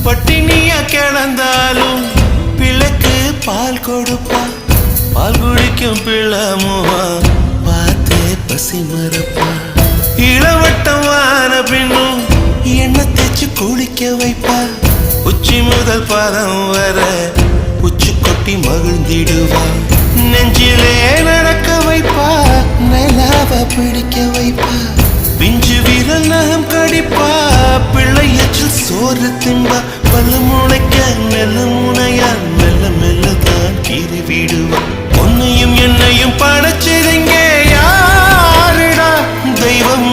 பட்டினியா கிடந்தாலும் பிள்ளைக்கு பால் கொடுப்பா. பால் குடிக்கும் பிள்ளமுவா பார்த்தே பசி மறப்பா. இளவட்டம் வான பின்னும் எண்ணெய் தேய்ச்சி குளிக்க வைப்பா. உச்சி முதல் பாதம் வர உச்சி கொட்டி மகிழ்ந்திடுவா. நெஞ்சிலே நடக்க வைப்பா, நிலாவ பிடிக்க வைப்பா. பிஞ்சு வீரல் நகம் கடிப்பா, பிள்ளையச்சில் சோறு தின்பா. பல்ல முளைக்க நெல்ல முனையா மெல்ல மெல்லதான் கீறி விடுவா. உன்னையும் என்னையும் படைச்சதுங்க யாருடா? தெய்வம்